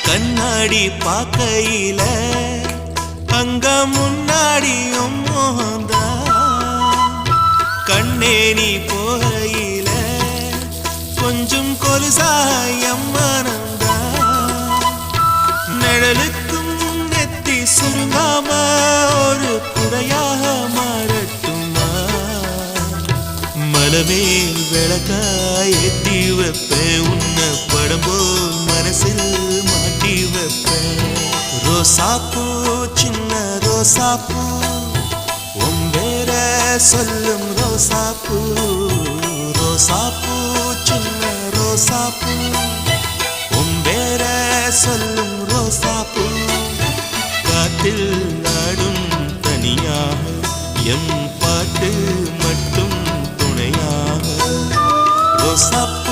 கண்ணாடி பார்க்கையில அங்க முன்னாடியும் மோகந்தா கண்ணே நீ போகையில கொஞ்சம் கொலுசாயம் மனந்தா நிழலுக்கும் நெத்தி சுருங்காம ஒரு குறையாக மாறட்டுமா மலமேல் விளக்காய் ஏத்தி வைப்பேன் உன்னை படம் போல் மனசில் மாட்டி வைப்பேன் ரோசாப்பூ சின்ன ரோசாப்பூ உம்பேர சொல்லும் ரோசாப்பூ ரோசாப்பூ சின்ன ரோசாப்பூ உம்பேர சொல்லும் ரோசாப்பூ காட்டில் நாடும் தனியாக எம் பாட்டு மட்டும் துணையாக ரோசாப்பூ